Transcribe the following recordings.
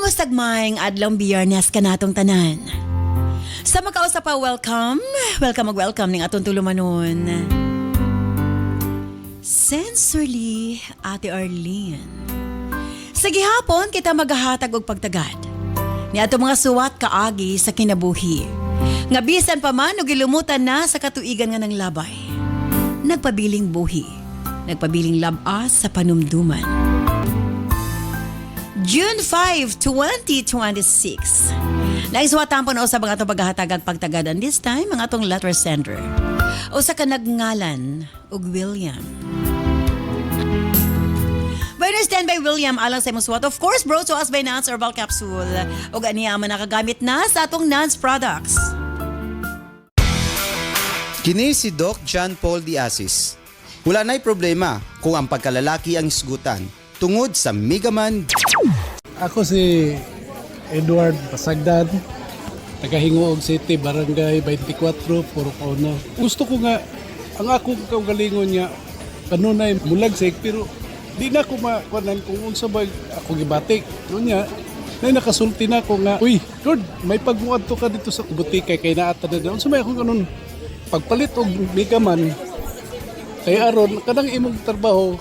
Kumusta maing adlong biyernes ka natong tanan? Sa makausap pa, welcome ning atong tulumanon. Sensorly, Ate Arlene. Sa gihapon, kita maghahatag og pagtagad ni ato mga suwat kaagi sa kinabuhi. Nga bisan pa man og ilumutan na sa katuigan nga ng labay. Nagpabiling buhi, nagpabiling labas sa panumduman. June 5, 2026. Naiswatan po na sa mga itong paghahatagag pagtagadan this time, mga itong letter sender. O sa kanagngalan, og William. Bueno, stand by William, alang sa muswat. Of course, bro, so as by Nance Herbal Capsule. O ganiya man nakagamit na sa atong Nance products. Kini si Doc John Paul Diasis. Wala na'y problema kung ang pagkalalaki ang isgutan tungod sa Megaman. Ako si Edward Pasagdan, taga-Hingoog City, Barangay 24, Purok Ono. Gusto ko nga, ang akong kaugalingon niya, kanunay mulagsik, pero di na ako makuanan kung unsa ba ako gibatik. Noon niya, nakasulti na ako nga, uy, Lord, may pagmuad to ka dito sa butika kay naata na doon. Unsa may akong kanun, pagpalit og Megaman, kay aron, kanang imong trabaho,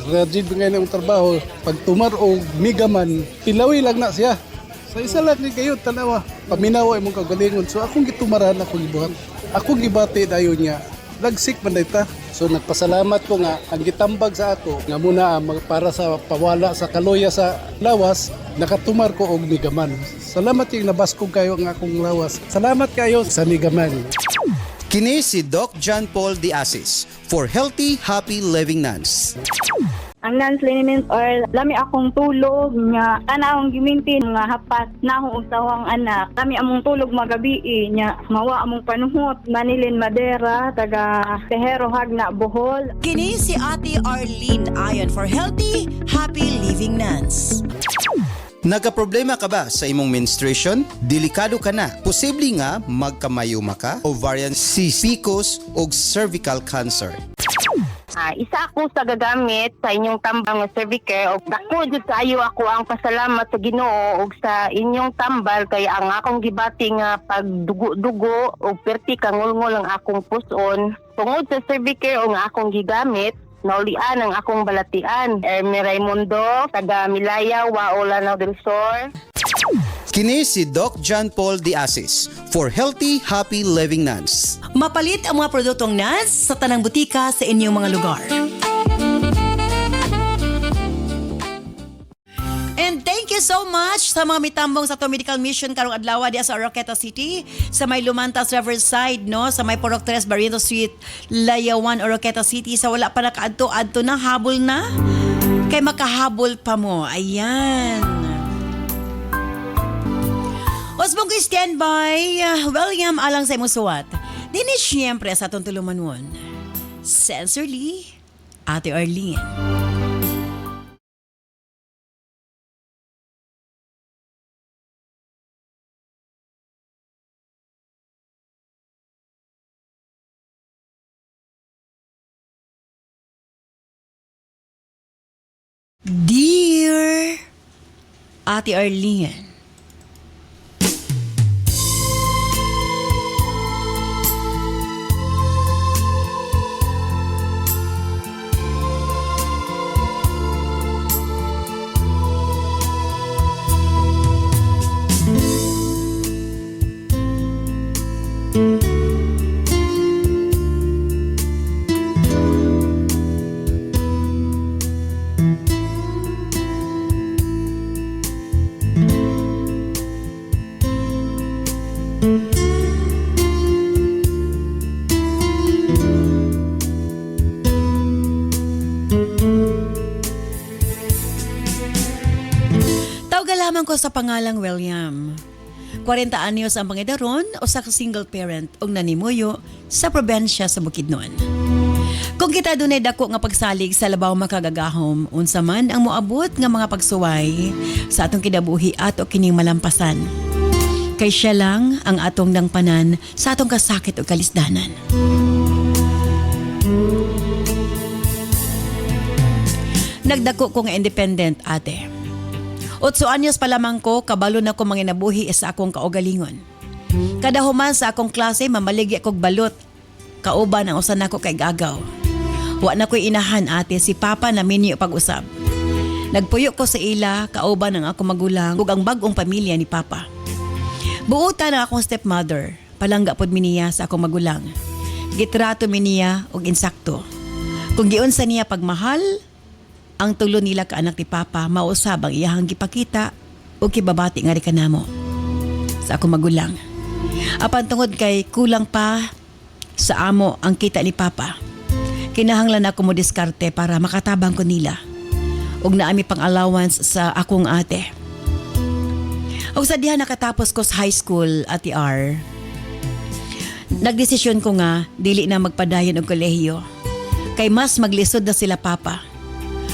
Rajid ngayon ang trabaho, pag tumar o Megaman, pilawi lang na siya. Sa isa lang ni kayo, tanawa, paminawa imong kagalingon. So akong gitumaran, akong gibuhat. Akong gibati dayon niya, lagsik man dayta. So nagpasalamat ko nga, ang gitambag sa ako, nga muna para sa pawala sa kaloya sa lawas, nakatumar ko og Megaman. Salamat yung nabaskog kayo ang akong lawas. Salamat kayo sa Megaman. Kini si Doc John Paul Diasis for Healthy, Happy Living Nuns. Ang Nance liniment oil, lami akong tulog nga tanawang gimintin nga hapat na akong usawang anak. Kami among tulog magabi nya mawa among panuhot. Manilin Madera, taga Tehero Hagna, Bohol. Kini si Ate Arlene ayon for Healthy, Happy Living Nuns. Nagka-problema ka ba sa imong menstruation? Delikado ka na. Posible nga magkamayuma ka, ovarian cyst, PCOS o cervical cancer. Isa ako sa gagamit sa inyong tambang nga Cervicare. Dako jud kaayo ako ang pasalamat sa Ginoo ug sa inyong tambal kay ang akong gibati nga pagdugo-dugo ug perti kangulngol ang akong puson. Tungod sa Cervicare o nga akong gigamit, naulian ang akong balatian. Ermi Raimundo, taga Milaya, Waolanao del Sur. Kini si Doc John Paul Diasis for Healthy, Happy Living Nuns. Mapalit ang mga produktong Nance sa tanang butika sa inyong mga lugar. And thank you so much sa mga mitambong sa to medical mission karong adlaw diya sa Oroqueta City, sa may Lumantas Riverside, no, sa may Porok 3 Barriento Street, Layawan, Oroqueta City. Sa wala pa nakaadto-adto na, habol na. Kay makahabol pa mo. Ayan. Osbong ko standby, William alang sa imong suwat. Dini siyempre sa atong tulumanon. Sensorly, Ate Arlene. Dear Ate Arlene, lamang ko sa pangalang William. 40 anyos ang pangidaron o sa single parent og nanimuyo sa probensya sa Bukidnon. Kung kita dunay dako nga pagsalig sa labaw makagagahom, unsa man ang moabot nga mga pagsuway sa atong kinabuhi ato kining malampasan. Kay siya lang ang atong dangpanan sa atong kasakit o kalisdanan. Nagdako ko nga independent ate. 8 anyos pa lamang ko, kabalo na ko manginabuhi sa akong kaugalingon. Kada human sa akong klase, mamaligi akong balot. Kauban ang usan nako kay gagaw. Wa na ko'y inahan ate, si Papa na minyo pag-usab. Nagpuyo ko sa ila, kauban ang akong magulang, ug ang bagong pamilya ni Papa. Buutan ang akong stepmother, palangga pod miniya sa akong magulang. Gitrato miniya og insakto. Kung giunsa niya pagmahal, ang tulo nila ka anak ni Papa, mausab ang iyahang gipakita o kibabati nga ri kanamo sa akong magulang. Apan tungod kay kulang pa sa amo ang kita ni Papa, kinahanglan ako mo diskarte para makatabang ko nila ug naami pang allowance sa akong ate. Og sa diha nakatapos ko sa high school at R, nagdesisyon ko nga dili na magpadayon og kolehiyo kay mas maglisod na sila Papa.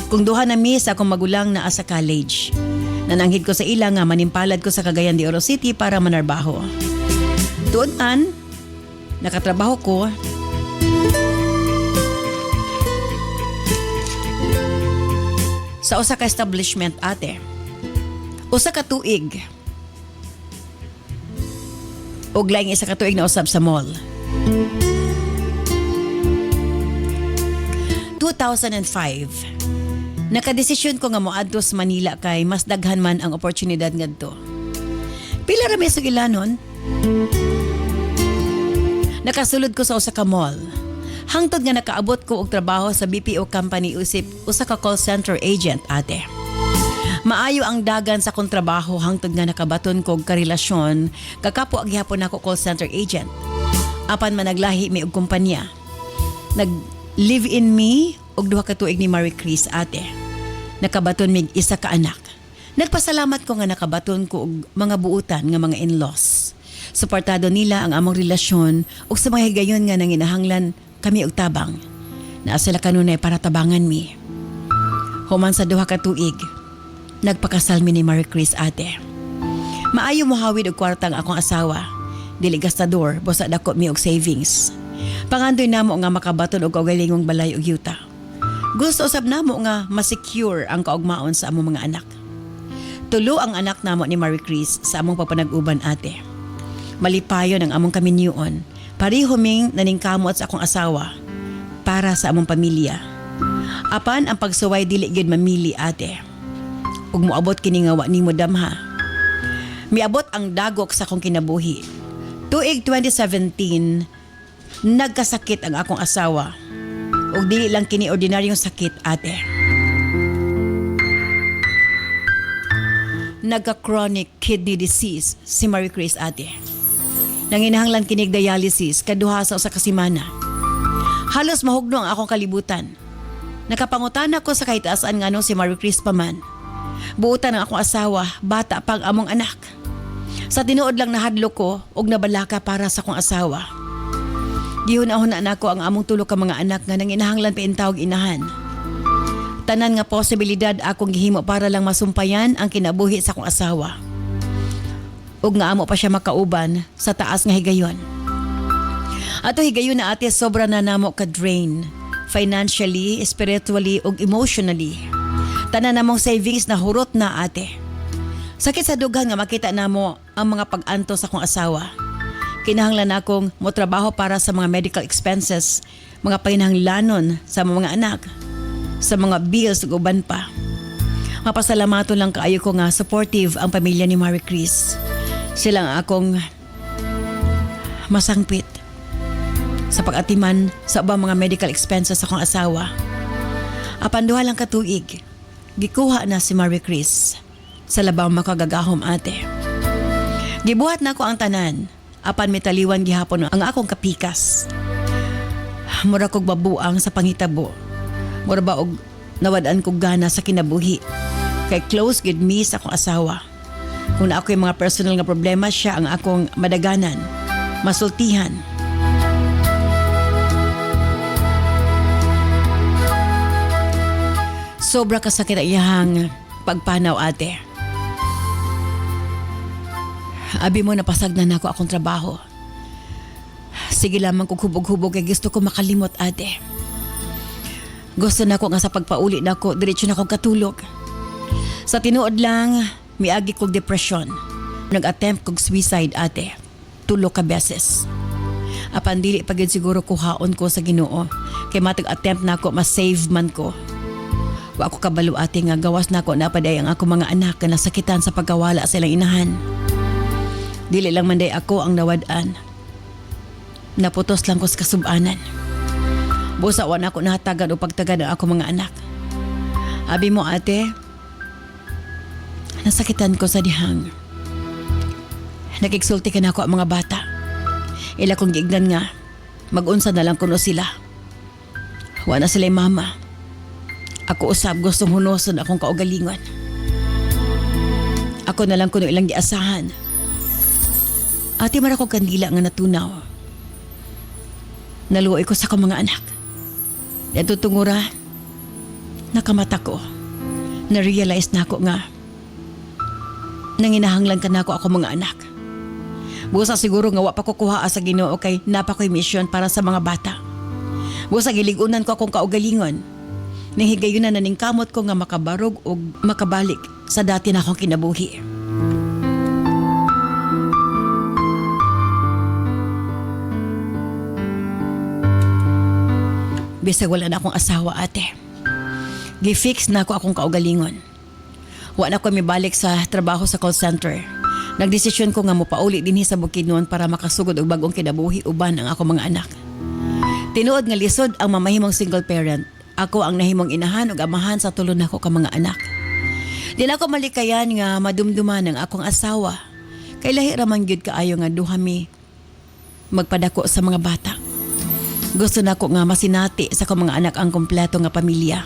Kung duha na mi sa akong magulang na sa college, nananghid ko sa ila nga manimpalad ko sa Cagayan de Oro City para manarbaho. Tuod-an, nakatrabaho ko sa usa ka establishment ate. Usa ka tuig. Og laing isa ka tuig na usab sa mall. 2005. Nakadesisyon ko nga moadto sa Manila kay mas daghan man ang oportunidad ngadto. Pila ra may sugilanon? Nakasulod ko sa usa ka mall. Hangtod nga nakaabot ko og trabaho sa BPO company usip usa ka call center agent ate. Maayo ang dagan sa kong trabaho hangtod nga nakabaton ko og karelasyon kakapo ag gihapon ako call center agent. Apan managlahi mi og kumpanya. Nag-live in me og duha ka tuig ni Marie Chris ate. Nakabaton mig isa ka anak. Nagpasalamat ko nga nakabaton ko og mga buutan nga mga in-laws. Suportado nila ang among relasyon ug sa mga higayon nga nanginahanglan kami og tabang. Naa sila kanunay para tabangan mi. Human sa duha ka tuig, nagpakasal mi ni Marie Chris ate. Maayo mohawid og kwarta ang akong asawa. Dili gastador, busa dako mi og savings. Pangandoy namo nga makabaton og kaugalingong balay og yuta. Gusto usab namo nga ma-secure ang kaugmaon sa among mga anak. Tulo ang anak namo ni Marie Chris sa among papanag-uban ate. Malipayon ang among kaminyuon. Pareho ming naningkamot sa akong asawa para sa among pamilya. Apan ang pagsuway dili gyud mamili ate. Ug moabot kini nga wa nimo damha. Miabot ang dagok sa akong kinabuhi. Tuig 2017, nagkasakit ang akong asawa. O dili lang kini ordinaryong sakit ate. Nagka-chronic kidney disease si Marie Chris ate. Nanginahanglan kinig dialysis kaduha sa usa ka semana. Halos mahugno ang akong kalibutan. Nakapangutan ako sa kahit asaan nga si Marie Chris pa man. Buutan ang akong asawa, bata pang among anak. Sa tinuod lang nahadlo ko og nabalaka para sa akong asawa. Gihuna-huna nako ang among tulo ka mga anak nga nanginahanglan paintawog inahan. Tanan nga posibilidad akong gihimo para lang masumpayan ang kinabuhi sa akong asawa. Ug nga amo pa siya makauban sa taas nga higayon. Ato higayon na ate sobra na namo ka drain. Financially, spiritually ug emotionally. Tanan namong savings na hurot na ate. Sakit sa dughan nga makita namo ang mga pag-anto sa akong asawa. Kinahanglan akong motrabaho para sa mga medical expenses, mga panginahanglanon sa mga anak, sa mga bills ug uban pa. Mapasalamaton lang kaayo ko nga supportive ang pamilya ni Marie Chris. Sila ang akong masangpit sa pag-atiman sa ubang mga medical expenses sa akong asawa. Apan duha lang ka tuig, gikuha na si Marie Chris sa labang makagagahom ate. Gibuhat na ko ang tanan. Apan mitaliwan gihapon ang akong kapikas. Mura kog babuang sa panghitabo. Mura ba og nawad-an kog gana sa kinabuhi. Kay close gid mi sa akong asawa. Kung na ako yung mga personal nga problema, siya ang akong madaganan, masultihan. Sobra kasakit ang iyahang pagpanaw ate. Abi mo napasag na ako akong trabaho. Sige lamang kung hubog-hubog kay gusto ko makalimot ate. Gusto na ko nga sa pagpauli na ko, diretso na akong katulog. Sa tinuod lang, miagi kog depression. Nag-attempt kog suicide ate. 3 ka beses. Apan dili pa gyud siguro kuhaon ko sa Ginoo. Kay matag attempt nako ma-save man ko. Wa ako kabalo ate nga gawas nako napaday ang ako mga anak nga nasakitan sa pagkawala sa ilang inahan. Dili lang man day ako ang nawad-an. Naputos lang ko sa kasub-anan. Busa wa na ako nahatagan o pagtagad ang ako mga anak. Abi mo ate, nasakitan ko sa dihang. Nagigsulti ka na ako ang mga bata. Ila kong giignan nga, mag-unsa na lang kuno sila. Wa na sila'y mama. Ako usab gustong hunoson akong kaugalingon. Ako na lang kuno ilang giasahan. Ate mara kong kandila nga natunaw. Naluoy ko sa akong mga anak. Dito tungura, nakamata ko. Na-realize na ako nga nanginahanglan ka na ako mga anak. Busa siguro nga wa pa ko kuha sa Ginoo kay napa ko'y mission para sa mga bata. Busa giligunan ko akong kaugalingon. Nang higayon na naningkamot ko nga makabarog o makabalik sa dati na akong kinabuhi. Bisag wala na akong asawa ate. Gifix na ako akong kaugalingon. Wa na ko mibalik sa trabaho sa call center. Nagdesisyon ko nga mopauli dinhi sa Bukidnon para makasugod og bagong kinabuhi uban ang ako mga anak. Tinuod nga lisod ang mamahimong single parent. Ako ang nahimong inahan ug amahan sa tulo nako ka mga anak. Di na ako malikayan nga madumduman ang akong asawa. Kay lahi ra man gyud kaayo nga duha mi magpadako sa mga bata. Gusto nako nga masinati sa akong mga anak ang kompleto nga pamilya.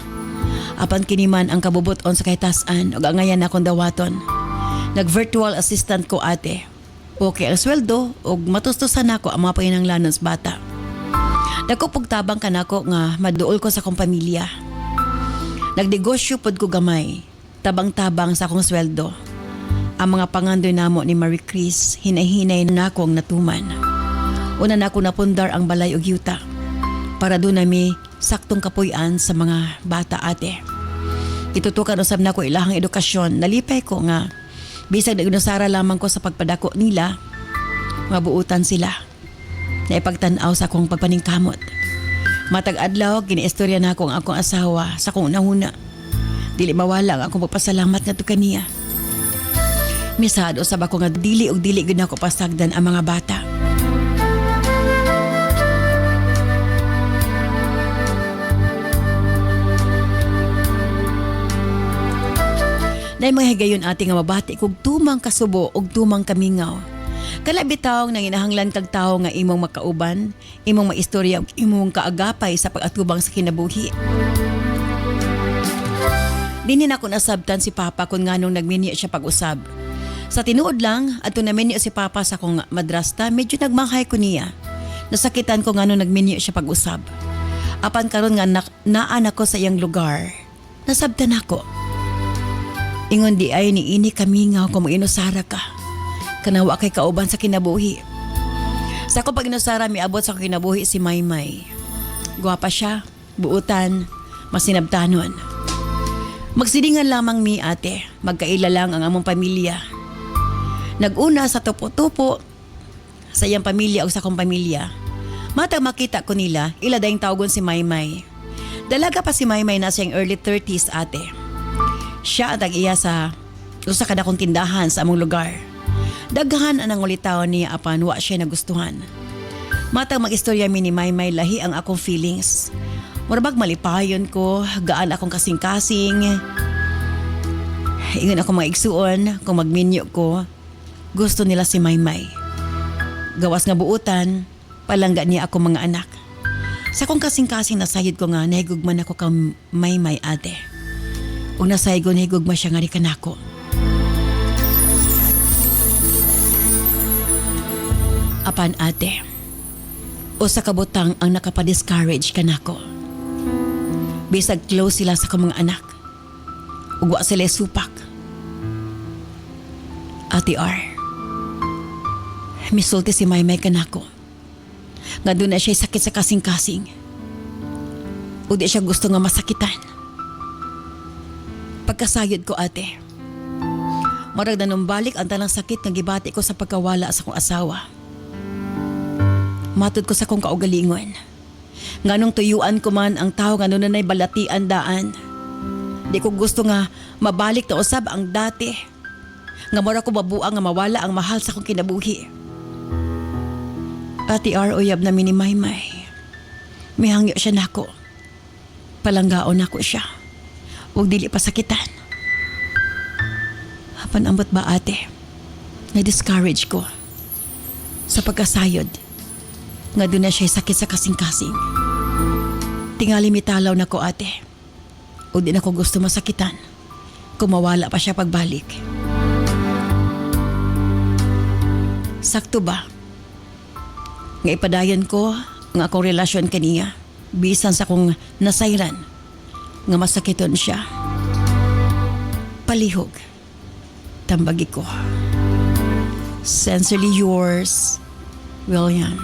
Apan kini man ang kabubuton sa kahitasan ug angayan akong dawaton. Nag-virtual assistant ko ate. Okay ang sweldo ug matustusan nako ang mga panginahanglanon sa bata. Dako pugtabang kanako nga maduol ko sa akong pamilya. Nagnegosyo pod ko gamay, tabang-tabang sa akong sweldo. Ang mga pangandoy namo ni Marie Chris hinay-hinay nako ang natuman. Una nako napundar ang balay ug yuta para doon nami saktong kapuy-an sa mga bata ate. Itutukan usab nako ilahang edukasyon. Nalipay ko nga bisag nagnusara lamang ko sa pagpadako nila, mabuutan sila. Naipagtanaw sa akong pagpaningkamot. Matag adlaw, giniistorya na akong akong asawa sa akong nahuna. Dili mawala ang akong pagpasalamat nga to kaniya. Misado usab ako nga dili og dili gid nako pasagdan ang mga bata. Nay mga higayon ati nga mabati kog tumang kasubo og tumang kamingaw. Kala bitawng nanginahanglan kag tawo nga imong makauban, imong maistorya ug imong kaagapay sa pag-atubang sa kinabuhi. Dini na ko nasabtan si Papa kung nganong nagminyo siya pag-usab. Sa tinuod lang, ato na minyo si Papa sa kong madrasta, medyo nagmanghay ko niya. Nasakitan ko nganong nagminyo siya pag-usab. Apan karon nga naan ako sa iyang lugar, nasabtan ako. Ingon di ay ni ini kamingaw kung inusara ka. Kanawa kay kauban sa kinabuhi. Sa ko pag inusara miabot sa kinabuhi si Maymay. Gwapa siya, buutan, masinabtanon. Magsidingan lamang mi ate, magkaila lang ang among pamilya. Naguna sa tupo-tupo sa iyang pamilya o sa akong pamilya. Matang makita ko nila, ila dayong tawgon si Maymay. Dalaga pa si Maymay na siyang early 30s ate. Siya at iya sa usa ka dakong tindahan sa among lugar. Daghan ang ulitaw niya apan wa siya nagustuhan. Matang mag-istorya mi ni Maymay lahi ang akong feelings. Murabag malipayon ko, gaan akong kasing-kasing. Ingon ako mga igsuon, kung magminyo ko, gusto nila si Maymay. Gawas nga buutan, palangga niya ako mga anak. Sa kong kasing-kasing nasayod ko nga, nahigugman ako ka Maymay ate. Kung nasaygon, nahigugma siya nga rin kanako. Apan ate, o sa kabutang ang nakapadiscourage kanako. Bisag close sila sa kong mga anak. Ugwa sila supak. Ate R, misulti si Maymay kanako. Nga doon na siya sakit sa kasing-kasing. O di siya gusto nga masakitan. Pagkasayod ko ate. Marag na numbalik ang tanang sakit nga gibati ko sa pagkawala sa kong asawa. Matod ko sa kong kaugalingon. Nganong tuyuan ko man ang tao nga nunay balatian daan. Di ko gusto nga mabalik na usab ang dati. Nga mura ko mabuang nga mawala ang mahal sa kong kinabuhi. Ati R, uyab na ni Maymay. May hangyo siya nako. Palanggaon ako siya. Huwag dili pasakitan. Hapan ambot ba ate? Na-discourage ko. Sa pagkasayod. Nga doon na siya sakit sa kasing-kasing. Tingali mitalaw na ko ate. O di na ko gusto masakitan. Kung mawala pa siya pagbalik. Sakto ba? Nga ipadayan ko nga akong relasyon kaniya. Bisan sa kong nasayran. Nga masakiton siya. Palihog. Tambagi ko. Sincerely yours, William.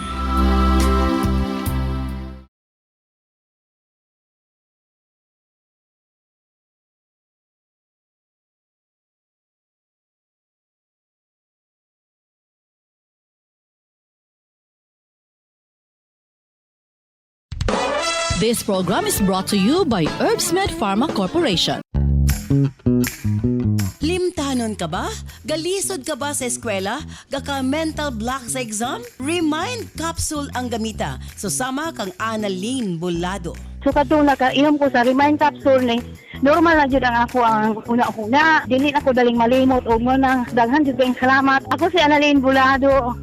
This program is brought to you by Herbsmed Pharma Corporation. Limtanon ka ba? Galisod ka ba sa eskwela? Gaka mental block sa exam? Remind capsule ang gamita. Susama kang Annalyn Bulado. So katong nakainom ko sa Remind Capsule ni normal na jud ang ako ang una-una. Dili ako daling malimot o mo nang daghan jud kayong salamat. Ako si Annalyn Bulado.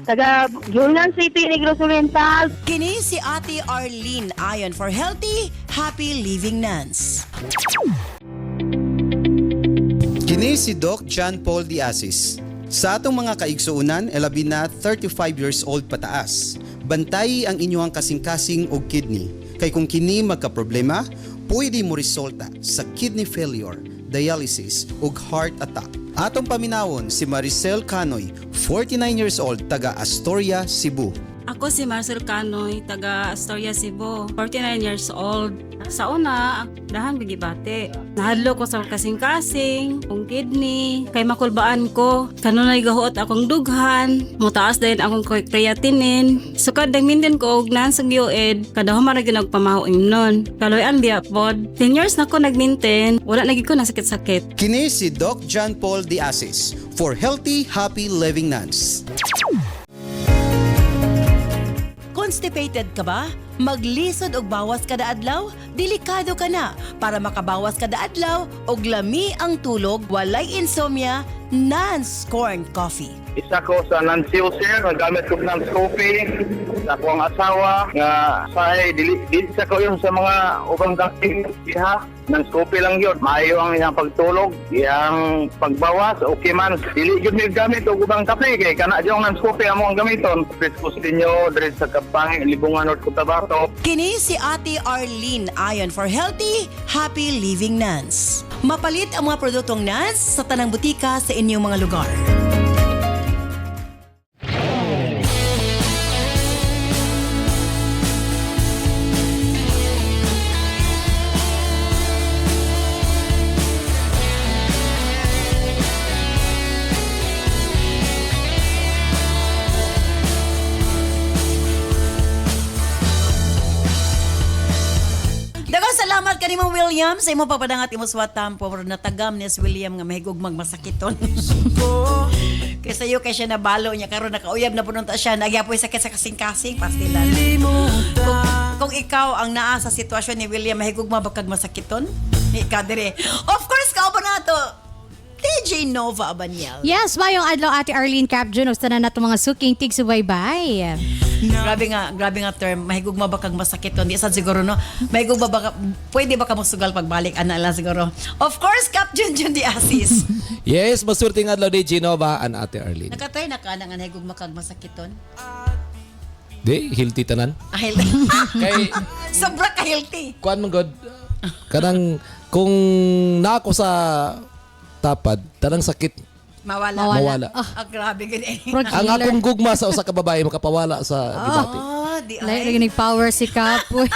Taga Gilnan City, Negros Oriental. Kini si Ate Arlene ayon for healthy, happy living Nance. Kini si Doc John Paul Diasis. Sa atong mga kaigsuunan, elabi na 35 years old pataas. Bantayi ang inyong kasing-kasing o kidney. Kay kung kini magka-problema, pwede mo resulta sa kidney failure, dialysis o heart attack. Atong paminawon si Maricel Canoy, 49 years old, taga Astoria, Cebu. Ako si Marcel Canoy, taga Astoria, Cebu. 49 years old. Sa una, dahan bigibate. Nahadlo ko sa kasing-kasing, kung kidney, kay makulbaan ko. Kanunay gahuot akong dughan, mutaas din akong creatinine. So kadang minden ko og nan sa gioed, kada humara gyud pamaho imnon. Kaloyan biya pod. 10 years na ko nagminten, wala na gyud ko nasakit-sakit. Kini si Doc John Paul Diasis for healthy, happy living Nance. Constipated ka ba? Maglisod og bawas kada adlaw? Delikado ka na. Para makabawas kada adlaw og lami ang tulog, walay insomnia, Nance Corn Coffee. Isa ko sa Nancy Sir, nagamit ko ng coffee sa akong asawa nga sa dili sa ko yung sa mga ubang dating iha ng coffee lang yun. Maayo ang iyang pagtulog, iyang pagbawas, okay man. Dili yun may gamit o ubang kape kay kana yung ng coffee amo ang gamiton. Preskus ninyo diri sa Kapang, Libungan, North Cotabato. Kini si Ate Arlene ayon for healthy, happy living Nance. Mapalit ang mga produktong Nance sa tanang butika sa inyong mga lugar. Salamat kanimo William sa imo papadangat imo suwatam por natagam ni William nga mahigog magmasakiton. Kaya sayo kay siya nabalo niya karon nakauyab na pununta siya nagyapoy sakit sa kasing-kasing pastilan. Kung ikaw ang naa sa sitwasyon ni William mahigog mabakag masakiton, ikaw dire. Of course ka ba nato? DJ Nova Abanyel. Yes, mayong adlaw Ate Arlene Capjun ug tanan nato mga suking tig subaybay. Grabe nga term, mahigog mabakag masakiton. Di sad siguro no. Mahigog ba pwede ba ka mosugal pagbalik ana lang siguro. Of course, Cap Junjun Diasis. Yes, masurting adlaw DJ Nova and Ate Arlene. Nakatry na ka na nga mahigog makag masakiton. Di, healthy tanan. Kay Sobra ka healthy. kuan man god. Kanang kung nako sa tapad, tanang sakit Mawala. mawala. Ah, grabe gani. Ang akong gugma sa usa ka babae makapawala sa gibati. di Lagi ay. nag-power si Kap. Uy.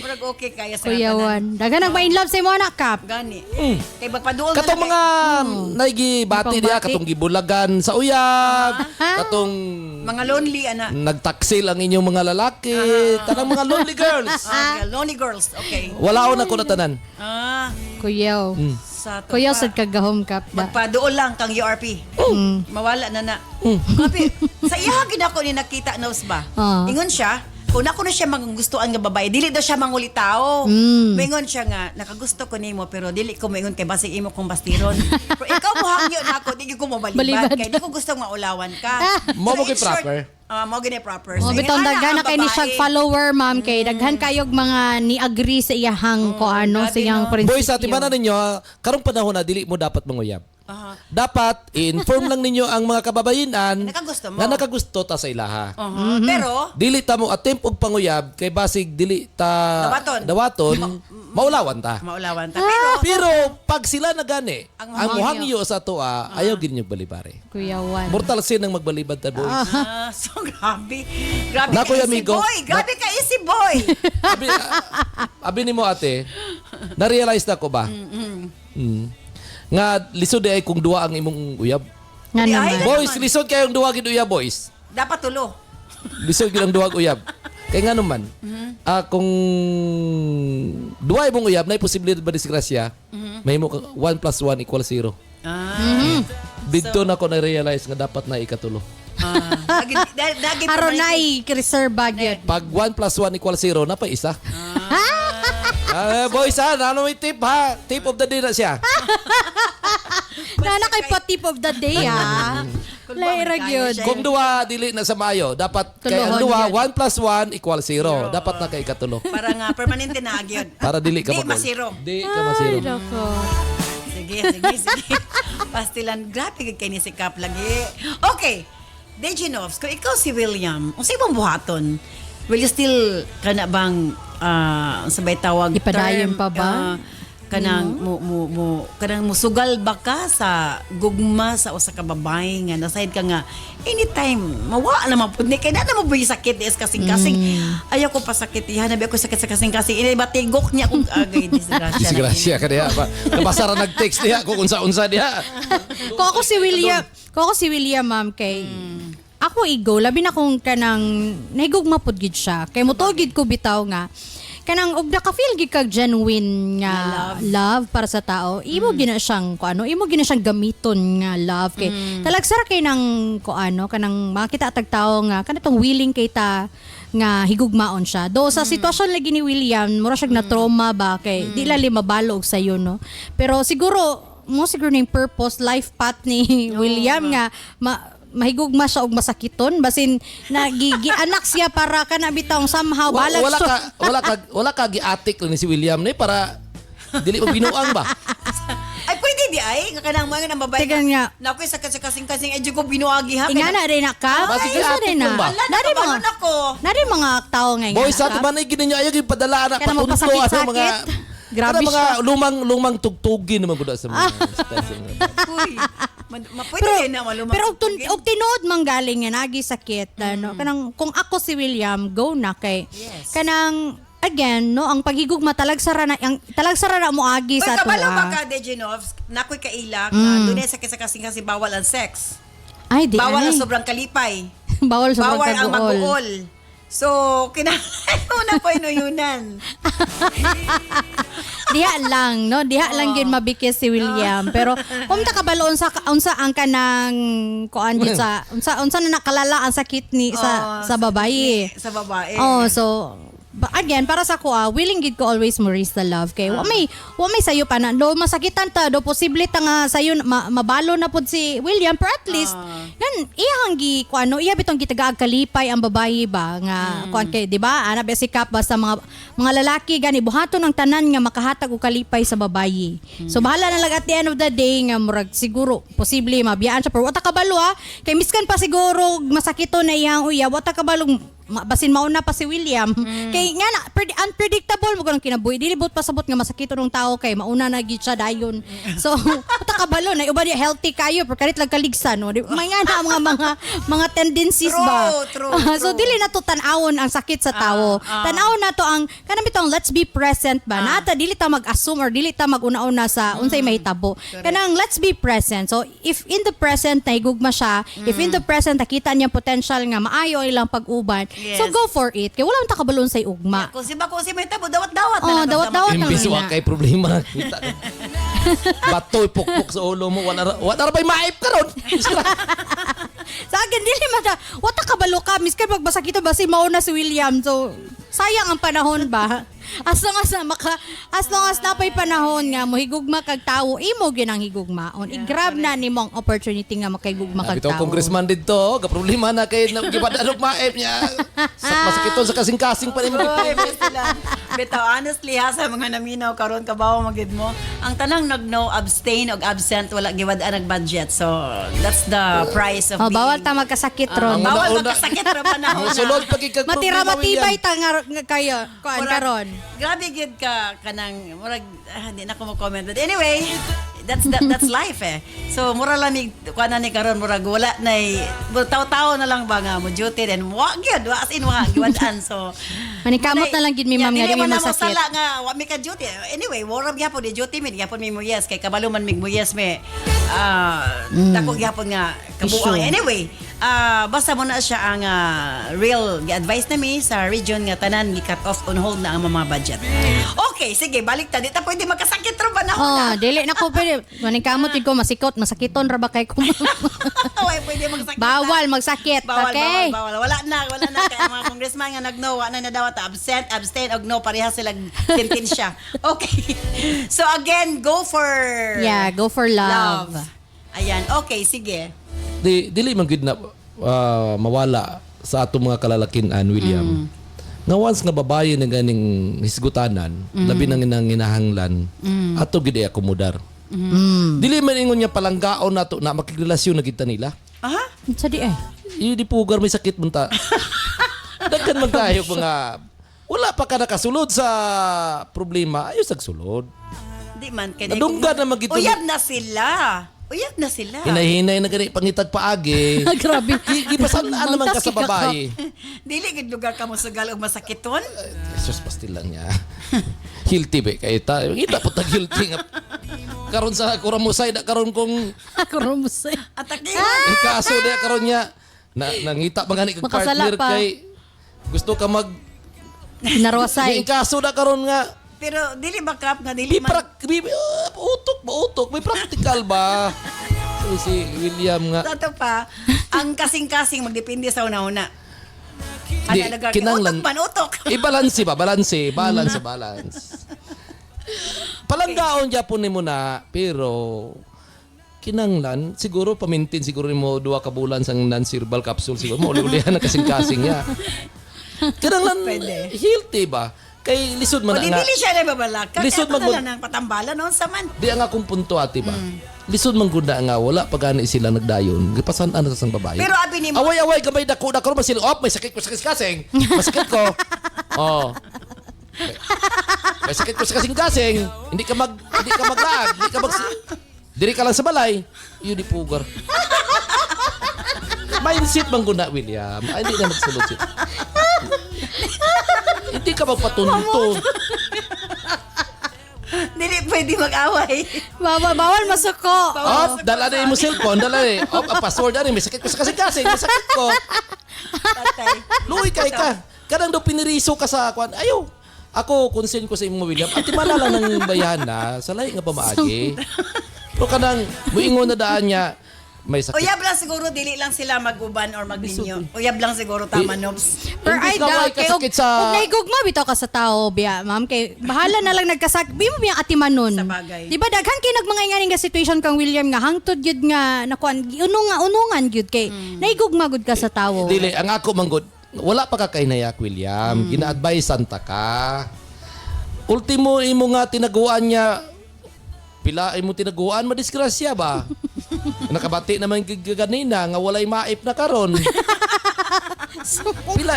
Murag okay kaya sa Kuya Juan. Dagan nang ma-in love sa imo anak, Kap. Gani. Kay magpaduol Katong na mga naigibati Ipang diha, bati. katong gibulagan sa uyab, katong mga lonely ana. nagtaksil ang inyong mga lalaki, tanang mga lonely girls. Lonely girls. Okay. Wala na ko na tanan. Kuya. Sa to Kuya pa. sad kagahom, Kap. Magpaduol lang kang URP. Mawala na. Grabe. Sa iya ginako ni nakita nos ba? Ingon siya, kung ako na siya mangugustuhan nga babae, dili daw siya mangulitao. Mingon siya nga, nakagusto ko nimo pero dili ko mingon kay basig imo kong bastiron. Pero ikaw mo hangyo na ako, dili ko mo Balibad. balibad kay di ko gusto nga ulawan ka. Mo mo in kay short, proper. mo gini proper. Oh, So, bitong ingana daghan na ang kay ni babae. siya follower, ma'am, kay daghan kayog mga ni-agree sa iyahang ko ano, sa grabe, iyang no? prinsipyo. Boy, sa timanan ninyo, karong panahon na dili mo dapat manguyab. Dapat i-inform lang ninyo ang mga kababayenan Nakagusto mo. na nakagusto ta sa ilaha. Pero, Dili ta mo attempt og panguyab kay basig dili ta dawaton maulawan ta. maulawan ta. Pero, Pero pag sila na gani, Ang ang muhangyo sa tuwa, ayaw gid niyo balibare. Kuya Juan. Mortal sin ang magbalibad ta, boys. so grabe. Grabe Na, ka Kuya easy Migo. boy. Grabe ka easy boy. Abi ni mo ate, na-realize na ko ba? Nga lisod ay kung duwa ang imong uyab. Nga Di, naman. ay, Boys, lisod kayong duwa gid uyab, boys. Dapat tulo. Lisod gid ang duwa uyab. Kaya nga naman, kung duwa imong uyab, na posibilidad ba disgrasya, may mo 1 + 1 = 0. Dito na ko na-realize nga dapat na ikatulo. Dagi pa Aron na na i-reserve budget. Pag 1 + 1 = 0, na pa isa. Boys ha, ano may tip ha? Tip of the day na siya. Nana kay pa tip of the day, ha? Laira yun. Kung duwa dili na sa mayo, dapat kay ang duwa 1 + 1 = 0. Dapat na kay ikatulo. Para nga permanente na agyon. Para dili ka Di magol. masiro. Di ka masiro. Dako. Sige. Pastilan, grabe kay ni si Kap lagi. Okay. Dejinovs, kung ikaw si William, kung sa ibang buhaton, will you still kana bang sabay tawag Ipadayon term, pa ba? Kanang kanang musugal ba ka sa gugma sa usa ka babae nga nasayad ka nga anytime mawa na mapud ni kay na mo buhi sakit is kasing-kasing ayaw ko pa sakit ihanabi ako sakit sa kasing-kasing ini ba tigok niya kung agay disgrasya Disgrasya ka diha ba. Kabasara nag-text diha kung unsa-unsa diha. Kung ako si William, ma'am, kay ako igo, labi na kung kanang nahigugma pud gid siya. Kay mo gid ko bitaw nga kanang og naka-feel gid kag genuine nga love para sa tao. Imo gina siyang imo gina siyang gamiton nga love kay talagsara kay nang kanang makita tag tao nga kanatong willing kay ta nga higugmaon siya. Do sa sitwasyon lagi ni William, mura siya na trauma ba kay di lali mabalo og sayo no. Pero siguro ning purpose life path ni William nga mahigugma siya og masakiton basin anak siya para kana bitawng somehow balag wala ka giatik ni si William ni para dili mo binuang ba. ay pwede di ay kanang mga nang babae Tigan nga. nakoy sa kasing-kasing edyo ko binuagi ha ingana rin na ka Bakit isa atik rin mo ba? Ala, Nari mga nakabalon ako. mga tao nga Boy, sa ka. timan ay gininyo ayaw yung padala na Kaya naman papunto pasakit-sakit. Grabe mga siya. lumang tugtugin naman ko sa mga stances. Uy, pwede na malumang. Pero og tinuod man galing nga nagi sakit no kanang kung ako si William go na kay kanang again no ang paghigugma talagsara na mo agi sa Uy, kabalo ba tuwa. ka, Dejinovs? Nakoy kailak, doon sa kasing kasi bawal ang sex. Ay di Bawal ang ay. sobrang kalipay. Bawal sobrang Bawal ang kaguol. mag-uol. So, kinahanglan mo na po inuyunan. Diha lang no diha lang gyud mabikis si William pero kung ta kabalo unsa ang kanang kuan gyud sa unsa na nakalala ang sakit ni sa babae. Sa babae. Oh, so again para sa ko willing gid ko always mo raise the love kay wa may sayo pa na do masakitan ta do posible ta nga sayo mabalo na pud si William pero at least yan iyang gi kuano iya bitong gitagaag kalipay ang babae ba nga kuan kay di ba ana ba si Kap basta mga lalaki gani buhaton ang tanan nga makahatag og kalipay sa babae so bahala na lang at the end of the day nga murag siguro posible mabiyaan siya pero wa ta kabalo kay miskan pa siguro masakito na iyang uya wa ta kabalo basin mauna pa si William. Kay nga na unpredictable mo ganang kinabuhi. Dili bot pasabot nga masakit ng tao kay mauna na gid siya dayon. So puta kabalo na uban healthy kayo pero kalit lang kaligsan no. May nga na mga tendencies ba. True. So dili na to tan-awon ang sakit sa tao. Tan-awon na to ang kanang bitong let's be present ba. Nata dili ta mag-assume or dili ta mag-una-una sa unsay mahitabo. Kanang let's be present. So if in the present nahigugma siya, if in the present nakita niya potential nga maayo ilang pag-uban, so go for it. Kay wala man ta kabalon sa ugma. Kung si mahitabo, dawat-dawat na Oh, lang. dawat-dawat na Imbis lang wa na. kay problema. Kita. Batoy pukpuk sa ulo mo. Wala ra pa'y maip karon. Sa akin, dili mata, wata kabalo ka, miskan magbasa kita ba si mauna si William. So, sayang ang panahon ba? As long as napay panahon nga mo higugma kag tawo, imo gyud ang higugmaon. I-grab na nimo ang opportunity nga makahigugma kag Bitaw tawo. congressman dito, ga problema na kay gipadadok maip niya. Masakiton sa kasing-kasing pa nimo. Oy, bitaw, honestly ha, sa mga naminaw karon kabaw magid mo, ang tanang nag-no, abstain og absent, wala giwad-an ang budget. So, that's the price of Oh, being... bawal ta magkasakit ron. Bawal Una-una. magkasakit ron panahon. Ang sulod pagigag Matira problema, matibay William. ta nga kayo kuan karon. Grabe gid ka kanang murag hindi na ko mo comment. But anyway, that's life eh. So mura lamig kuana ni karon murag wala nay taw-taw na lang ba nga mo duty then wa gyud wa as in wa giwad-an. So Manikamot na lang gid mi ma'am nga di mi masakit. Sala nga wa mi ka duty. Anyway, wala gyapon di duty mi gyapon mi mo yes kay kabalo man mig mo yes me. Dako gyapon nga kabuang. Issue. Anyway, basta mo na siya ang real gi-advise na mi sa region nga tanan gi-cut off on hold na ang mga budget. Okay, sige, balik ta. Di ta pwede magkasakit ro ba na? Oh, dili na ko pwede. Manikamot gid ko masikot, masakiton ra ba kay ko. Ay, pwede magsakit. Bawal magsakit, okay? Bawal. Wala na kay ang mga congressman nga nag-no, wa na nadawat abstain og no pareha sila sentensya. Okay. So again, go for Yeah, go for love. Ayan, okay, sige. Dili man gid na mawala sa atong mga kalalakinan, William. Nga once nga babae na ganing hisgutanan, labi nang hinahanglan, ato gid akomodar. Dili man ingon niya palanggaon nato na makigrelasyon na kita nila. Aha? Sa di eh. Di pugar may sakit munta. Daghan man tayo mga wala pa ka nakasulod sa problema, ayos nagsulod. Di man kay Nadunggan na magito. Uyab na sila. Hinahinay na gani pangitag paagi. Grabe. Gipasan-an naman ka sa babae. Dili gid lugar ka mo sugal og masakiton. Jesus pastil lang niya. Guilty ba kay ta. Kita po ta guilty nga. Karon sa kuramusay da karon kong Ako rumusay. Atake. kaso da karon niya nangita mangani kag Makasala partner pa. kay gusto ka mag Narwasay. kaso da karon nga Pero dili ba kap nga dili man utok may practical ba? Si William nga. Tato pa, ang kasing-kasing magdepende sa una-una. Di, kinanglan. Utok. I-balance ba? Balance. Palanggaon Japon nimo na, pero kinanglan, siguro pamintin siguro nimo 2 ka bulan sang non-cerebral capsule siguro mo ulihan na kasing-kasing niya. Kinanglan Pwede. healthy ba? Kay lisod man O di nga. dili siya na babalak. Lisod Kaya man na ng patambalan noon sa man. Di ang akong punto ati ba? Lisod man gud na nga wala pagani sila nagdayon. Gipasan-an na sa babae. Pero abi ni mo, Away-away gamay dako-dako man sila. May sakit ko sa kasing. Masakit ko. Oh. May sakit ko sa kasing. Hindi ka maglaag, hindi ka diri ka lang sa balay. Yun di pugar. Mindset man guna, William. Ay, hindi na nagsulod siya. Hindi ka magpatunto. dili pwede mag-away. Bawal masuko. Oh, dala na yung cellphone, dala na ang password na rin. May sakit ko sa kasing. Masakit ko. Tatay. Luoy kay ka. Kanang daw piniriso ka sa kwan. Ayaw. Ako, concern ko sa imong William. At malala ng bayan na. Sa lahi nga ba maagi? Pero kanang, muingon na daan niya, may sakit. Uyab lang siguro, dili lang sila mag-uban or mag-linyo. Uyab lang siguro, tama, Nobs. Pero Imbis ay na daw, may kay kasakit sa... kung naigugma bitaw ka sa tao, biya, ma'am, kay bahala na lang nagkasakit. Bi mo biyang atimanon. Sa bagay. Di ba, daghan kay nagmangay nga situation kang William nga, hangtod yun nga, nakuan, unungan yun kay, naigugma gud ka sa tao. Dili, ang ako manggod, wala pa ka kay nayak, William. Gina-advise santa ka. Ultimo, imo nga tinaguan niya, pila imo tinaguan, madisgrasya ba? Nakabati naman kanina nga walay maip na karon. Pila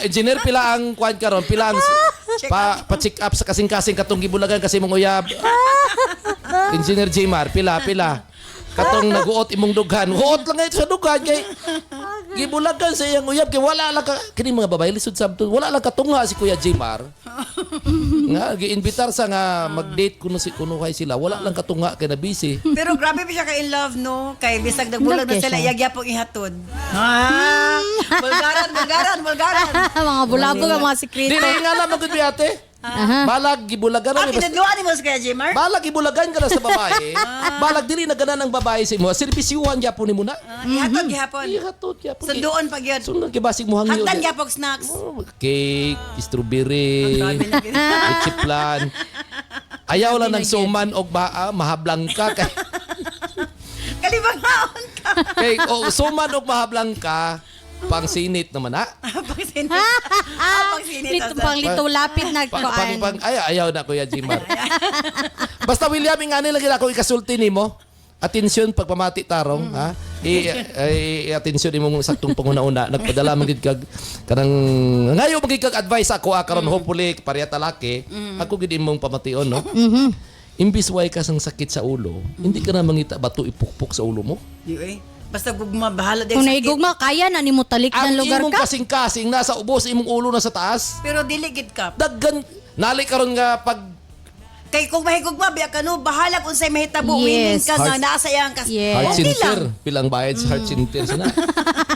engineer, pila ang kuan karon, pila ang pa-check up sa kasing-kasing katong gibulagan kasi mong uyab. Engineer Jmar, pila katong naguot imong dughan. Huot lang ito sa dughan kay gibulagan sa iyang uyab kay wala lang ka kini mga babae lisod sabto. Wala lang katunga si Kuya Jmar. Nga giimbitar sa nga mag-date kuno kay sila. Wala lang katunga kay na busy. Pero grabe pa siya ka in love, no? Kay bisag nagbulag na Nagkesa. sila, yagyapong ihatod. Bulgaran. Mga bulabog ang mga sikreto. Dili nga lang magud mi ate. Balag gibulagan Ah, na pinadluan ni mo sa Kuya Jmar? balag gibulagan ka na sa babae. Balag dili na ganan ang babae sa imo. Servisyuhan gyapon nimo na. Ihatod gihapon. Ihatod gyapon. Sunduon pag yun. Sunod kibasig mo hangyo. Hagdan gyapong snacks. Cake, strawberry, Grabe na gina. leche plan. Ayaw lang ng suman og mahablang ka kay Kalibangaon ka. kay suman og mahablang ka pang sinit naman ha. Pagsinit. Pagsinit. Lito pang lito lapit na Pang ayaw na Kuya Jmar. Basta William ingani lagi ako ikasulti nimo. Atensyon pagpamati tarong ha. Atensyon imong saktong panguna-una nagpadala man gid kag kanang ngayo magig kag advice ako karon hopefully pareha talaki. Ako gid imong pamation no. Imbis way ka sang sakit sa ulo, hindi ka na mangita bato ipukpok sa ulo mo. Di eh. Basta gugma bahala din Kung sakit. naigugma, kaya na ni mo talik ng Ang lugar imong ka. kasing-kasing nasa ubos imong ulo na sa taas. Pero diligid ka. Daggan nali karon nga pag Kay kung mahigugma biya ka no, bahala kung sa'y mahitabo. Willing Yes. ka nga nasa iyang kas. Yes. heart Okay center, lang. pilang bayad sa heart center sana.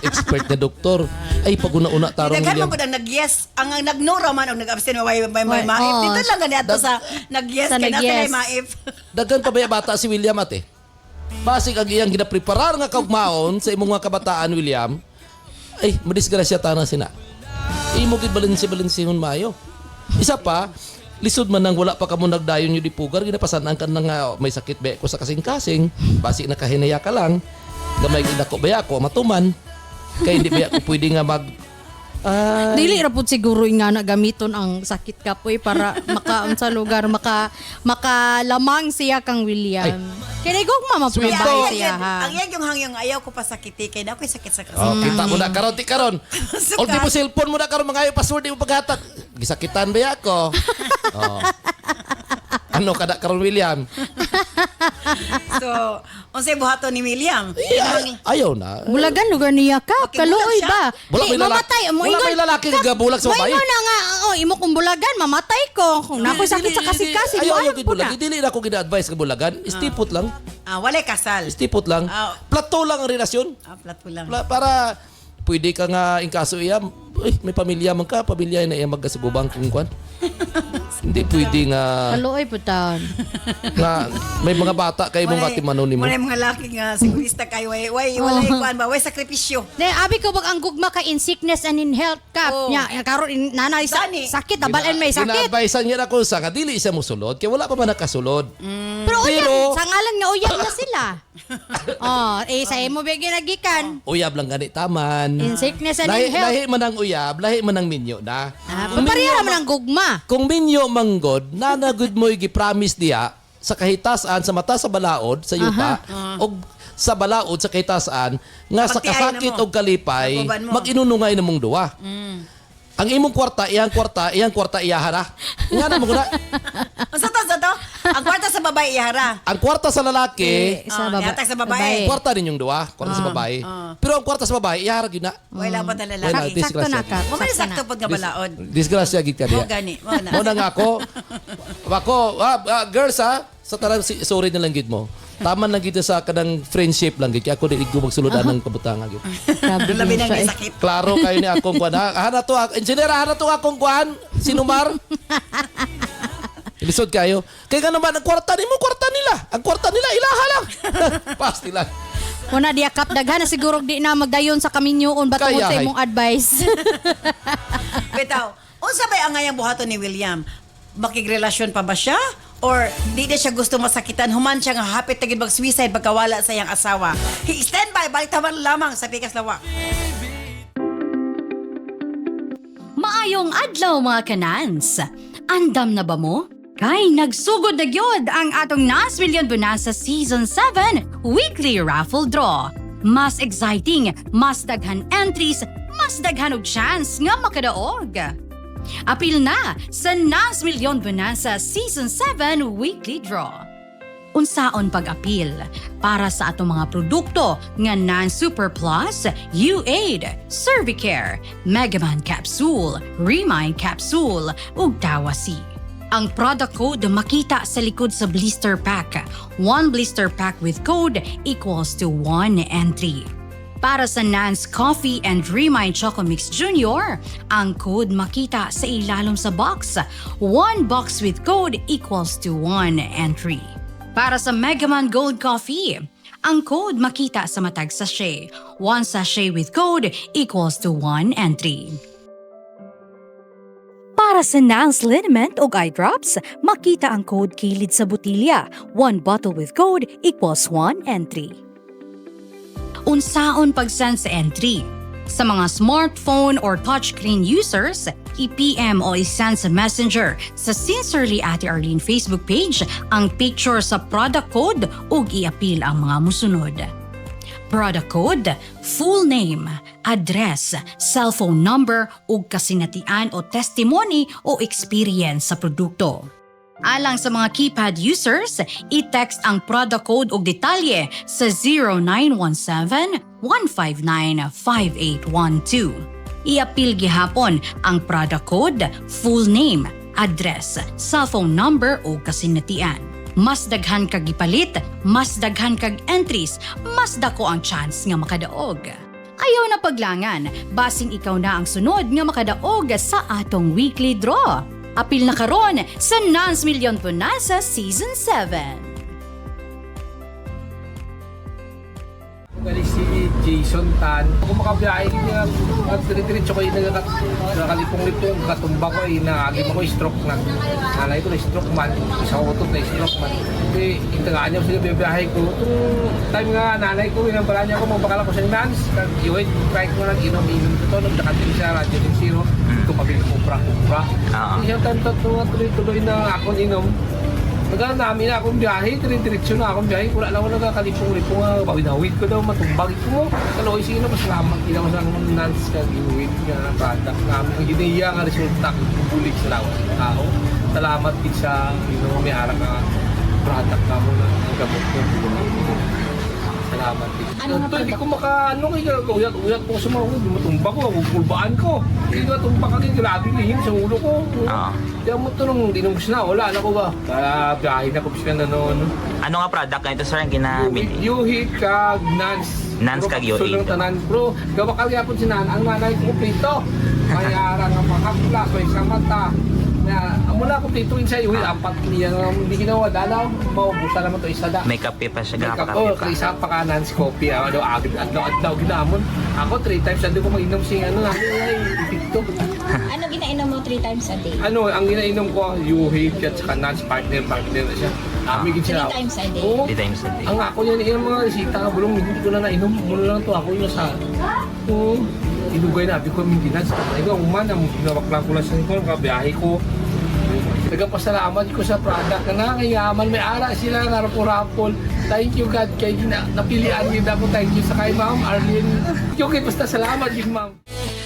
Expert na doktor. Ay paguna-una tarong Daghan William. mo po ang nag-yes. Ang nag-no man ang nag-abstain may maip. Oo. Dito lang ganito sa nag-yes. Sa Kaya nasa nag-yes. may maip. Daghan pa ba bata si William ate? Basig ang iyang ginapreparar nga kaugmaon sa imong mga kabataan William. Ay, madisgrasya ta na sina. Imo gid balansi-balansihon maayo. Isa pa, lisod man nang wala pa kamo nagdayon yu di pugar ginapasanan ka na nga may sakit ba ko sa kasing-kasing. Basig na kahinaya ka lang. Gamay gid ako ba ako matuman. Kay hindi ba ako pwede nga mag Dili ra pud siguro nga na gamiton ang sakit kapoy para makaon sa lugar makalamang siya kang William. Kaya gugma Sweet mapabay dog. siya ha. Ang iyang hangyang ayaw ko pa sakiti. Kaya na ako'y sakit sa kasi. Oh, kita mo na karon ti karon. Suka. Ulti mo cellphone mo na karon mga ayo password mo paghatag. Gisakitan ba ako? Oh. Ano kada karon William? So, unsay buhaton ni William? Ayaw na. Bulagan lugar niya ka. Okay, Kaluoy bulag siya. ba? Wala may lalaki. Mamatay. Wala may lalaki nga bulag sa babae. Mo na nga. Imo kung bulagan, mamatay ko. Kung nakoy sakit sa kasing-kasing, Ayaw wala gid po na. bulag. Dili na ako gina-advise ka bulagan. Istipot lang. Walay kasal. Istipot lang. Plato lang ang relasyon. Plato lang. Para pwede ka nga inkaso iya. May pamilya man ka. Pamilya na iya magkasugubang kung kwan. Hindi pwede nga Kaluoy po taon. nga may mga bata kay mong katimanon nimo. Walay mga laki nga sigurista kayo. Walay kuan ba? Walay sakripisyo. Then abi ko bag ang gugma ka in sickness and in health ka. Oh. Nya karon nanay Dani. sakit abalan may sakit. Gina-advisean niya ako sa nga dili siya mosulod kay wala pa man nakasulod. Pero uyab, Pero- sa ngalan nga uyab na sila. Sa imo bigyan nagikan. Uyab lang gani taman. In sickness and Lahi, in health. lahi man ang uyab, lahi man ang minyo na. Papareha man ang gugma. Kung minyo manggod, nanagod mo gi-promise diya sa kahitasan sa mata sa balaod sa yuta o sa balaod sa kahitasan nga sa Pagtiay kasakit na mo. o kalipay Naguban mo. mag-inunungay na mong duwa. Ang imong kwarta, iyang kwarta iyahara. Nga na mo na. Sa to? Ang kwarta sa babae ihara. Ang kwarta sa lalaki, Ihatag sa babae. kwarta ninyong duwa, kwarta sa babae. Pero ang kwarta sa babae, iyahara gyud na. Wala ba na Wala, lalaki? Sakto na ka. Mo man sakto pod nga balaod. Disgrasya gid ka Mo diya. gani. Mo na. Mo na nga ako. Girls sa tarang sorry na lang gid mo. Taman lang gid sa kanang friendship lang gid. Kaya ako dili ko magsuludan ng kabutangan gid. Grabe Labi din nang siya. sakit. Klaro kayo ni akong kuan. Hana to, engineer, hana to akong kuan. Sinumar. Ilisod kayo. Kaya nga naman, ang kwarta nila. Ang kwarta nila, ilaha lang. Pasti lang. Una diya kap daghan na siguro di na magdayon sa kaminyoon batungod Kaya, sa hay. imong advice. Bitaw, unsa ba ang ngayang buhaton ni William? Makigrelasyon pa ba siya? Or di na siya gusto masakitan? Human siya nga hapit na gid suicide pagkawala sa iyang asawa. Stand by, balik taman lamang sa Pikas Lawak. Maayong adlaw mga kanans. Andam na ba mo? Kay nagsugod na gyud ang atong Nas Million Bonanza Season 7 Weekly Raffle Draw. mas exciting, mas daghan entries, mas daghan og chance nga makadaog. Apil na sa NANS Million Bonanza Season 7 Weekly Draw. Unsaon pag-apil para sa atong mga produkto nga NANS Super Plus, U8, Cervicare, Megaman Capsule, Remind Capsule ug Tawasi. Ang product code makita sa likod sa blister pack. 1 blister pack with code equals to 1 entry. Para sa NANS Coffee and Remind Choco Mix Junior, ang code makita sa ilalom sa box. 1 box with code equals to 1 entry. Para sa Megaman Gold Coffee, ang code makita sa matag sachet. 1 sachet with code equals to 1 entry. Para sa NANS Liniment o eye drops, makita ang code kilid sa botilya. 1 bottle with code equals 1 entry. Unsaon pag-send sa entry? Sa mga smartphone or touchscreen users, i-PM o i-send sa Messenger sa Sincerely Ate Arlene Facebook page ang picture sa product code ug i-apil ang mga musunod. Product code, full name, address, cellphone number ug kasinatian o testimony o experience sa produkto. Alang sa mga keypad users, i-text ang product code ug detalye sa 0917-159-5812. I-apil gihapon ang product code, full name, address, cellphone number ug kasinatian. Mas daghan kag gipalit, mas daghan kag entries, mas dako ang chance nga makadaog. Ayaw na paglangan, basing ikaw na ang sunod nga makadaog sa atong weekly draw. Apil na karon sa NANS Million Bonanza Season 7. Gali si Jason Tan. Kung makabiyahe niya, nagdiretso ko yung nakalipong-lipong katumba ko, nagagim ako stroke na. Nanay ko na stroke man, isa ko ito na stroke man. Kasi itagaan niya sila biyahe ko. Itong time nga nanay ko, inambala niya ako, magbakala ko sa NANS. Iwait, try ko lang inom-inom ito. Nagdakatin siya, Radio Din Zero. Ito pabili ko kupra-kupra. Isang time tuloy na ako inom. Nagano namin na akong biyahe, diretso na akong biyahe. Wala lang ako nagkakalipong-lipong, bawin-hawid ko daw, matumbag ko. Kaloy sino, mas salamat ilaw sa NANS kag-iwid nga product namin. Ang ginaya nga resulta, bulig sa lawas ng tao. Salamat din sa may arang nga product kamo na gamot ko. Salamat din. Ito, hindi ko uyat po sa mga ulo. Matumba ko, pulbaan ko. Hindi ko matumba ka din, grabe lihim sa ulo ko. Kaya mo ito nung dinubos na, wala na ko ba? Kaya biyahe na ko siya na noon. Ano nga product na ito, sir, ang ginamit? U8 kag NANS. NANS kag U8. Sulong tanan, bro. Gawakal yapon si Nan, ang nanay ko pito. Mayara nga pakapla, so isang mata. Mula ko pituin sa U8, apat niya. Hindi ginawa, dalaw. Maubusan naman ito isa da. May kape pa siya, May kape pa. isa pa ka NANS coffee. Adlaw ginamon. Ako 3 times a day ko mag-inom siya. Ito. Ano ginainom mo 3 times a day? Ang ginainom ko, U8 at saka NANS partner na siya. Amigin siya. 3 times a day? Oo. 3 times a day. Ang ako yan, yung mga resita, bulong hindi ko na nainom. Muna lang to ako yung sa... Oo. Inugay na, ko yung ginans. Ikaw, umana, ginawak lang ko lang sa nito, kabiyahe ko. Nagpasalamat ko sa product na nangayaman. May ara sila nga rapol-rapol. Thank you God kay napilian niyo ako. Thank you sa kay Ma'am Arlene. Okay, basta salamat din Ma'am.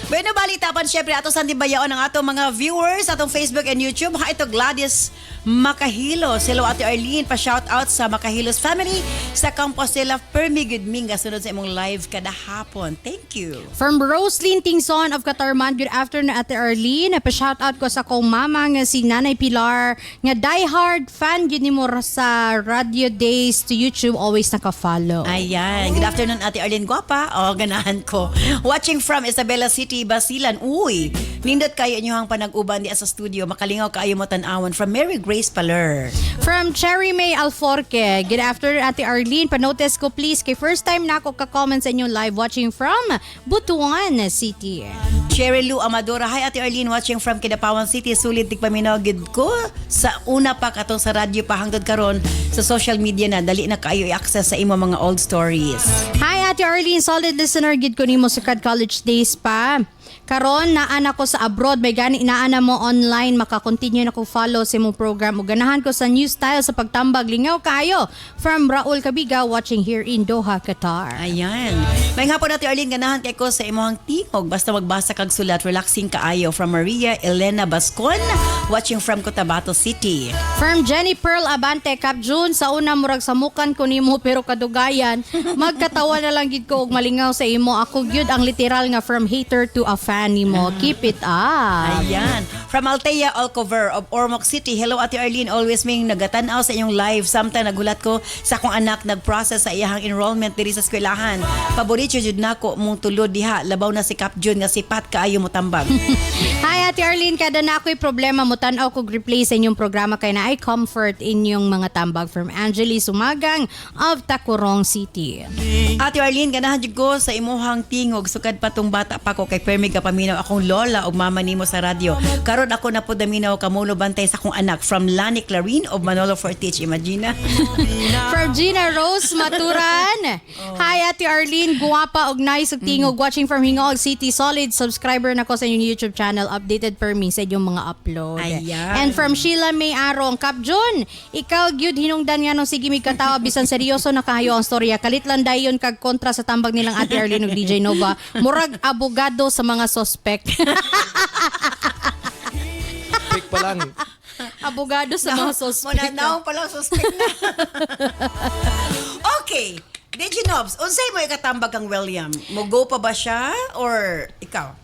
Bueno, balitapan syempre ato sa Bayaon ang atong mga viewers atong Facebook and YouTube. Ha, ito Gladys Makahilos. Hello Ate Arlene, pa-shoutout sa Makahilos family sa Compostela Permigud Minga. Sunod sa imong live kada hapon. Thank you. From Roslyn Tingson of Katarman, good afternoon Ate Arlene. Pa-shoutout ko sa kong mama nga si Nanay Pilar nga diehard fan yun ni mo sa Radio Days to YouTube, always naka-follow. Ayan. Good afternoon Ate Arlene Guapa. O, ganahan ko. Watching from Isabela City, Basilan. Uy, nindot kayo inyong panag-uban di sa studio. Makalingaw kayo mo tanawan from Mary Grace Paler. From Cherry May Alforque, good afternoon Ate Arlene. Panotice ko please kay first time na ako ka-comment sa inyong live watching from Butuan City. Cherry Lou Amadora. Hi Ate Arlene, watching from Kidapawan City. Sulit tigpaminogid ko sa una pa katong sa radyo pa hangtod karon sa social media na dali na kayo i-access sa imo mga old stories. Hi Ate Arlene, solid listener gid ko nimo sa College Days pa. Karon naan ako sa abroad, may gani inaana mo online, maka-continue na ko follow sa imong program. Ug ganahan ko sa new style sa pagtambag. Lingaw kayo from Raul Cabiga, watching here in Doha, Qatar. Ayan. May nga po natin, Arlene, ganahan kay ko sa imong tingog. Basta magbasa kag sulat, relaxing kaayo. From Maria Elena Bascon, watching from Cotabato City. From Jenny Pearl Abante, Cap June, sa una murag samukan ko nimo pero kadugayan, magkatawa na lang gid ko og malingaw sa imo. Ako gyud ang literal nga from hater to a fan nimo. Keep it up. Ayan. From Altea Alcover of Ormoc City. Hello, Ate Arlene. Always ming nagatanaw sa inyong live. Sometimes nagulat ko sa akong anak nag-process sa iyahang enrollment diri sa eskwelahan. Paborito jud nako mong tulod diha. Labaw na si Cap June nga sipat kaayo mo tambag. Hi, Ate Arlene. Kada na ako'y problema mo tanaw kog replay sa inyong programa kay na ay comfort inyong mga tambag. From Angeli Sumagang of Tacorong City. Ate Arlene, ganahan jud ko sa imuhang tingog sukad patong bata pa ko kay Permi paminaw akong lola o mama nimo sa radyo. Karon ako na po daminaw kamulo bantay sa akong anak from Lani Clarin of Manolo Fortich. Imagine. From Gina Rose Maturan. Hi, Ate Arlene. Guwapa og nice og tingog. Watching from Hingoog City. Solid subscriber na ko sa inyong YouTube channel. Updated per me sa inyong mga upload. Ayan. And from Sheila May Arong. Kap Jun, ikaw gyud hinungdan nga nung sige mig katawa bisan seryoso na kahayo ang storya. Kalit lang dayon kag kontra sa tambag nilang Ate Arlene ug DJ Nova. Murag abogado sa mga suspect. Fake pa lang. Abogado sa mga suspect. Naong pala suspect na. Okay. DJ Nobs, unsay mo ikatambag ang William? Mo-go pa ba siya or ikaw?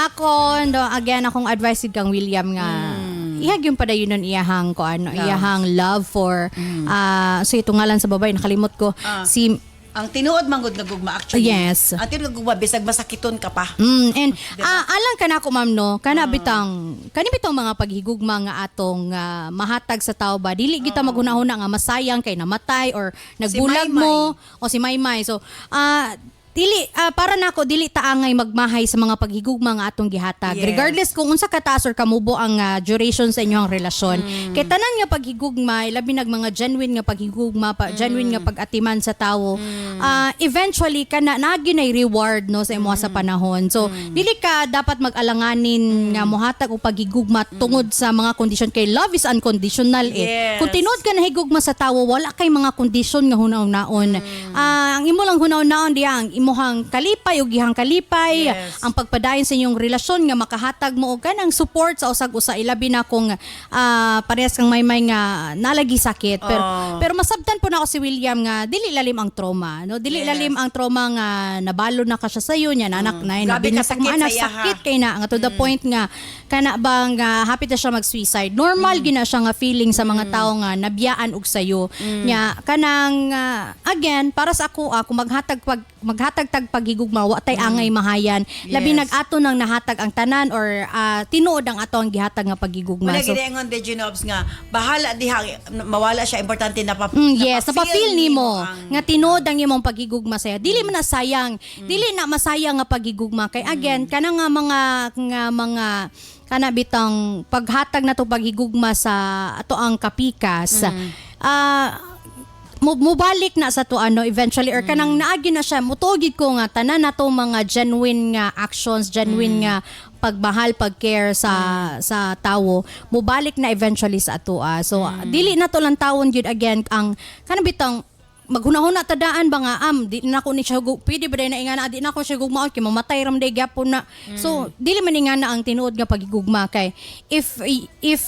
Ako, again, akong advice kang William nga, ihag yung padayunon iyahang ko ano, iyahang love for, so ito nga lang sa babae, nakalimot ko, si ang tinuod manggod nga gugma actually. Yes. Ang tinuod gugma bisag masakiton ka pa. And alang ka na ako ma'am no, kana bitang mga paghigugma nga atong mahatag sa tao ba dili kita maghunahuna nga masayang kay namatay or nagbulag mo o si Maymay. So dili para nako dili taangay magmahay sa mga paghigugma nga atong gihatag. Yes. Regardless kung unsa kataas or kamubo ang duration sa inyong relasyon. Kay tanan nga paghigugma, labi nag mga genuine nga paghigugma, genuine nga pag-atiman sa tawo. Eventually kana naginay reward no sa imo sa panahon. So dili ka dapat mag-alanganin nga mohatag og paghigugma tungod sa mga kondisyon kay love is unconditional Yes. Kung tinuod ka na higugma sa tawo, wala kay mga kondisyon nga hunaw-naon. Ang imo lang hunaw-naon diya ang imuhang kalipay o gihang kalipay, Yes. ang pagpadayon sa inyong relasyon nga makahatag mo og kanang support sa usag-usa ilabi na kung parehas kang may nga nalagi sakit pero masabtan po na ako si William nga dili lalim ang trauma no dili lalim ang trauma nga nabalo na ka siya sayo nya nanak na Grabe ka binasag sakit mo ana sa iya, sakit kay na nga to the point nga kana bang hapit na siya mag-suicide normal gina siya nga feeling sa mga tao nga nabiyaan og sayo nya kanang again para sa ako kung maghatag tag paghigugma wa tay angay mahayan labi Yes. nag-ato nang nahatag ang tanan or tinuod ang ato ang gihatag nga paghigugma. Muna So, ginaingon DJ Nobs nga bahala diha mawala siya importante na yes, napafeel nimo ang- nga tinuod ang imong paghigugma saya. Dili man na sayang. Dili na masayang nga paghigugma kay again kana nga mga kana bitang paghatag na to paghigugma sa ato ang kapikas. Mubalik na sa to eventually or kanang naagi na siya mutugid ko nga tanan nato mga genuine nga actions, genuine nga pagmahal, pagcare sa tawo mubalik na eventually sa ato. So dili na to lang tawon gyud again ang kanang bitang maghunahuna tadaan ba nga di na ko ni siya pwede ba day na ingana di na ko siya gugmaon kay mamatay ram day gyapon na. So dili man ingana ang tinuod nga paghigugma kay if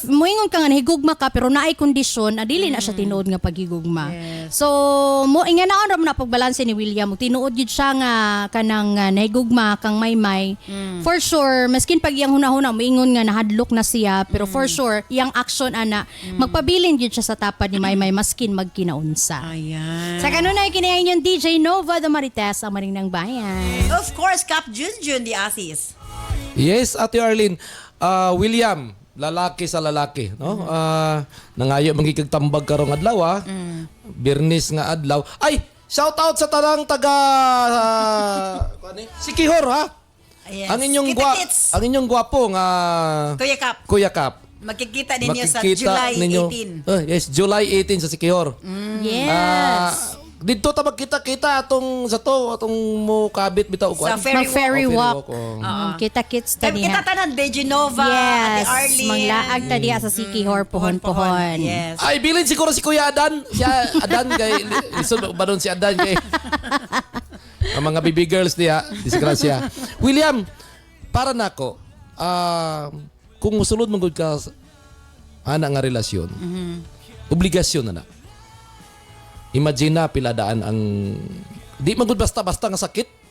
moingon ka nga higugma ka pero naay kondisyon dili na siya tinuod nga paghigugma. So mo inganaon ram na pagbalanse ni William tinuod gyud siya nga kanang nahigugma kang Maymay. For sure maskin pag iyang hunahuna moingon nga nahadlok na siya pero for sure iyang action ana magpabilin gyud siya sa tapad ni Maymay maskin magkinaunsa. Ayan. Sa kanon ay kinain yung DJ Nova the Marites ang maring ng bayan. Of course, Cap Junjun the Asis. Yes, Ate Arlene. William, lalaki sa lalaki, no? Nangayo magigagtambag karong adlaw, Birnis nga adlaw. Ay, shout out sa tanang taga Sikihor, ha? Yes. Ang inyong gwapo nga Kuya Cap, Kuya Cap. makikita ninyo sa Makikita July ninyo. 18. Yes, July 18 sa Sikihor. Yes. dito ta magkita-kita atong mo kabit bitaw ko. Sa Ferry Mag-ferry walk. Kita Kita-kits ta niya. tanan de Genova, Yes, Ate Arlene. manglaag ta diya sa Sikihor, pohon-pohon. Yes. Ay, bilin siguro si Kuya Adan. Adan kay lisod ba doon si Adan kay ang mga baby girls niya, disgrasya. William, para nako, kung musulod man gud ka ana nga relasyon, obligasyon na. Imagine na piladaan ang di man gud basta-basta nga sakit.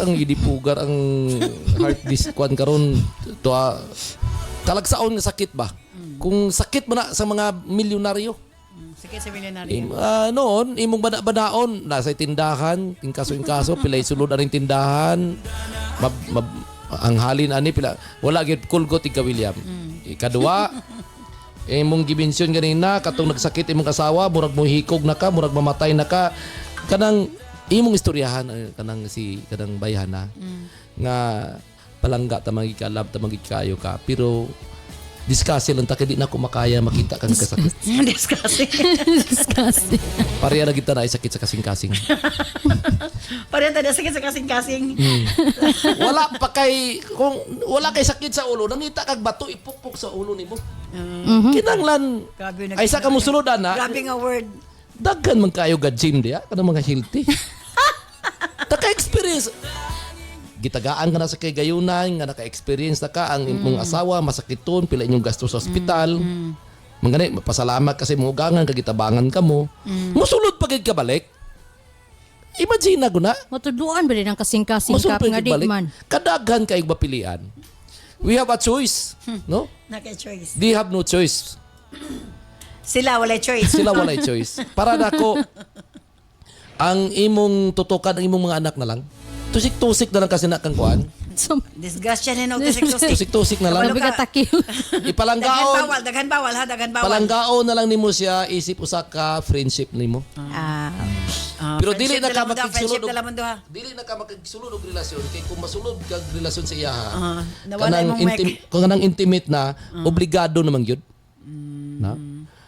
Ang idipugar ang heart disk kwan karon to talagsaon nga sakit ba? Kung sakit mo na sa mga milyonaryo. Sakit sa milyonaryo. Noon, imong badaon nasa tindahan, inkaso pilay sulod aning tindahan. Ang halin ani pila wala gyud kulgot ika William. Ikadua, imong gibensyon ganina katong nagsakit imong asawa, murag mo hikog na ka, murag mamatay na ka. Kanang imong istoryahan kanang bayhan na nga palangga ta magikalab ta magikayo ka pero discuss lang ta kay di na ko makaya makita kang kasakit. Discuss. Pareha na kita na sakit sa kasing-kasing. Pareha tayo sakit sa kasing-kasing. Wala pa kay kung wala kay sakit sa ulo, nangita kag bato ipukpok sa ulo nimo. Kinanglan ay sa kamo suludan na. Grabe nga word. Daghan man kayo ga gym diya kanang mga healthy. Taka-experience. Gitagaan ka na sa kay gayunan nga naka-experience na ka ang imong asawa masakiton pila inyong gasto sa ospital. Mangani mapasalamat kasi mo gangan kagitabangan ka mo. Musulod pa gid ka balik. Imagine na guna. Matuduan ba din ang kasing-kasing kap nga di man. Kadaghan kay mapilian. We have a choice, no? Naka-choice. They have no choice. Sila walay choice. Sila walay choice. Para nako ang imong tutukan ang imong mga anak na lang. Tusik-tusik na lang kasi na kang kuan. Disgustion na no tusik-tusik. Tusik-tusik na lang. Ipalanggaon. Daghan bawal. Palanggaon na lang nimo siya isip usa ka friendship nimo. Pero dili na ka makigsulod. Dili na ka makigsulod og relasyon kay kung masulod kag relasyon sa iya kanang intimate na obligado naman gyud. Na?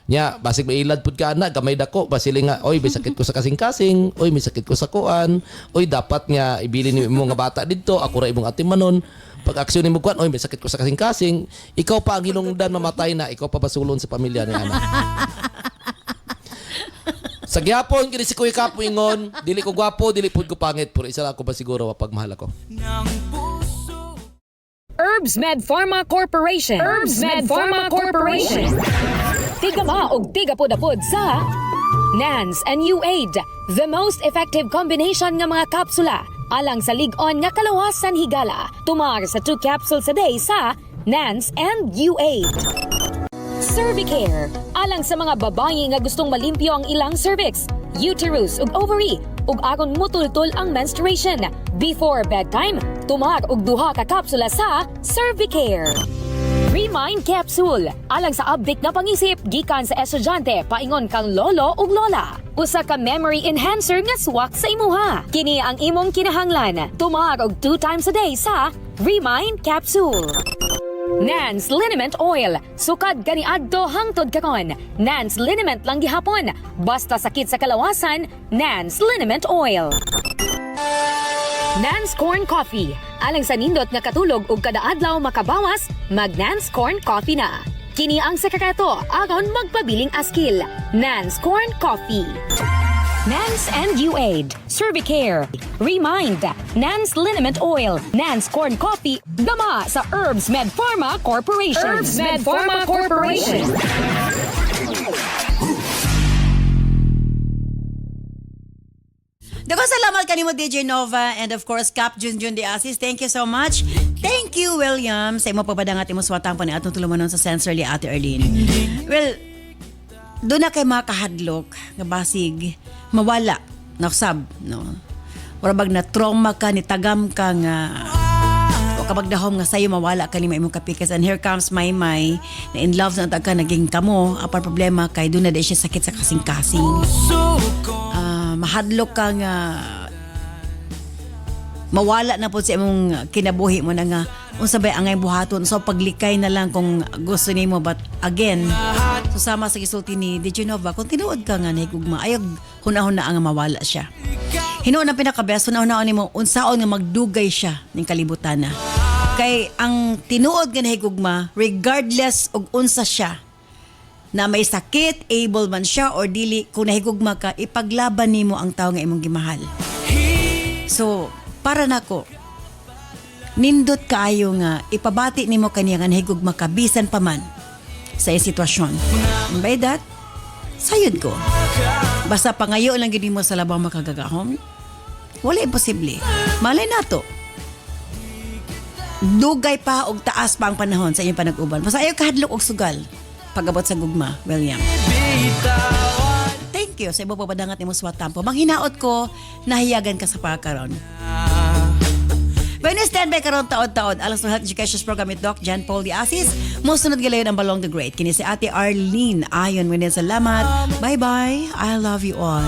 Nya basig mailad pud ka na gamay dako basili nga oy may sakit ko sa kasing-kasing, oy may sakit ko sa kuan, oy dapat nga ibili ni mo nga bata didto, ako ra imong atimanon. Pag aksyon nimo kuan, oy may sakit ko sa kasing-kasing, ikaw pa ang hinungdan mamatay na, ikaw pa basulon sa pamilya ni anak. Sa gyapon kini si Kuya Kapo ingon, dili ko gwapo, dili pud ko pangit, pero isa lang ako ba siguro mapagmahal ako. Herbs Med Pharma Corporation. Herbs Med Pharma Corporation. Tigama og tigapod-apod sa NANS and U-Aid, the most effective combination nga mga kapsula alang sa lig-on nga kalawasan higala. Tumar sa 2 capsules a day sa NANS and U-Aid. Cervicare, alang sa mga babae nga gustong malimpyo ang ilang cervix, uterus ug ovary, ug aron mutultol ang menstruation. Before bedtime, tumar og 2 ka kapsula sa Cervicare. Remind Capsule, alang sa update na pangisip gikan sa estudyante paingon kang lolo ug lola. Usa ka memory enhancer nga swak sa imuha. Kini ang imong kinahanglan. Tumar og 2 times a day sa Remind Capsule. Nance Liniment Oil. Sukad ganiadto hangtod karon. Nance Liniment lang gihapon. Basta sakit sa kalawasan, Nance Liniment Oil. Nance Corn Coffee. Alang sa nindot nga katulog ug kada adlaw makabawas, mag Nance Corn Coffee na. Kini ang sekreto aron magpabiling askil. Nance Corn Coffee. Nance and U-Aid, Cervicare, Remind, Nance Liniment Oil, Nance Corn Coffee, gama sa Herbs Med Pharma Corporation. Herbs Med Pharma Corporation. Dako salamat kanimo DJ Nova and of course Cap Junjun de Asis. Thank you so much. Thank you William sa imo pabadangat imo swatang pa ni atong tulumanon sa sensor li Ate Arlene. Well, do na kay makahadlok nga basig mawala naksab no. Ora bag na trauma ka ni tagam ka nga o kabag dahom nga sayo mawala ka ni imong kapikas and here comes my na in love na ka naging kamo apar problema kay do na di siya sakit sa kasing-kasing. Mahadlok ka nga mawala na po sa imong kinabuhi mo na nga unsabay angay buhaton so paglikay na lang kung gusto nimo but again Susama sa gisulti ni Di Genova, kung tinuod ka nga nahigugma, ayog hunahuna ang mawala siya. Hinuon ang pinakabest, hunahunaan ni mo, unsaon nga magdugay siya ng kalibutan na. Kay ang tinuod nga nahigugma, regardless og unsa siya, na may sakit, able man siya or dili, kung nahigugma ka, ipaglaban nimo ang tao nga imong gimahal. So, para nako, nindot kaayo nga ipabati nimo kaniya nga nahigugma ka bisan pa man sa sitwasyon. And by that, sayod ko. Basta pangayo lang gid mo sa labaw makagagahom, wala imposible. Malay nato. Dugay pa og taas pa ang panahon sa inyong panag-uban. Basta ayaw kahadlok og sugal pag-abot sa gugma, William. Thank you sa ibo papadangat nimo sa tampo. Manghinaot ko, nahiyagan ka sa pagkaron. When you stand by karon taod-taod, alas ng Health Education Program with Doc John Paul Diasis, mo sunod galayon ang Balong the Great. Kini si Ate Arlene. Ayon, salamat. Bye-bye. I love you all.